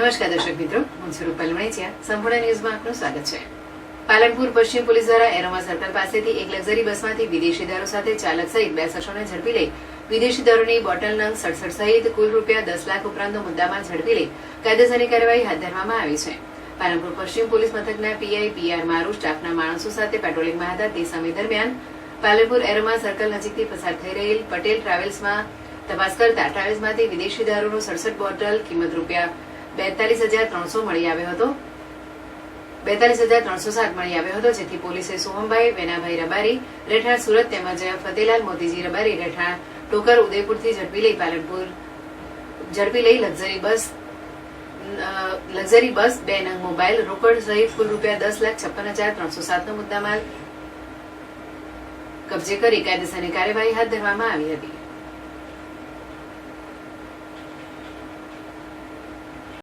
નમસ્કાર દર્શક મિત્રો, હું છું રૂપલ મણેચિયા. સંપૂર્ણ ન્યૂઝમાં આપનું સ્વાગત છે. પાલનપુર પશ્ચિમ પોલીસ દ્વારા એરોમા સર્કલ પાસેથી એક લક્ઝરી બસમાંથી વિદેશી દારૂ સાથે ચાલક સહિત 2 શખ્સોને ઝડપી લઈ વિદેશી દારૂની બોટલ નંગ 67 સહિત કુલ ₹10 લાખ ઉપરાંતનો મુદ્દામાલ ઝડપી લઈ કાયદેસરની કાર્યવાહી હાથ ધરવામાં આવી છે. પાલનપુર પશ્ચિમ પોલીસ મથકના પીઆઈ પીઆર મારુ સ્ટાફના માણસો સાથે પેટ્રોલિંગમાં હતા. તે સમય દરમિયાન પાલનપુર એરોમા સર્કલ નજીકથી પસાર થઈ રહેલ પટેલ ટ્રાવેલ્સમાં તપાસ કરતા ટ્રાવેલ્સમાંથી વિદેશી દારૂનો 67 બોટલ કિંમત ₹42,300 મળી આવ્યો હતો. 42,307 મળી આવ્યો હતો, જેથી પોલીસે સોહમભાઈ વેનાભાઈ રબારી રહેઠાણ સુરત તેમજ ફતેલાલ મોતીજી રબારી રહેઠાણ ટોકર ઉદયપુરથી ઝડપી લઈ લક્ઝરી બસ 2 નંગ મોબાઈલ રોકડ સહિત કુલ ₹10,56,307 નો મુદ્દામાલ કબજે કરી કાયદેસરની કાર્યવાહી હાથ ધરવામાં આવી હતી.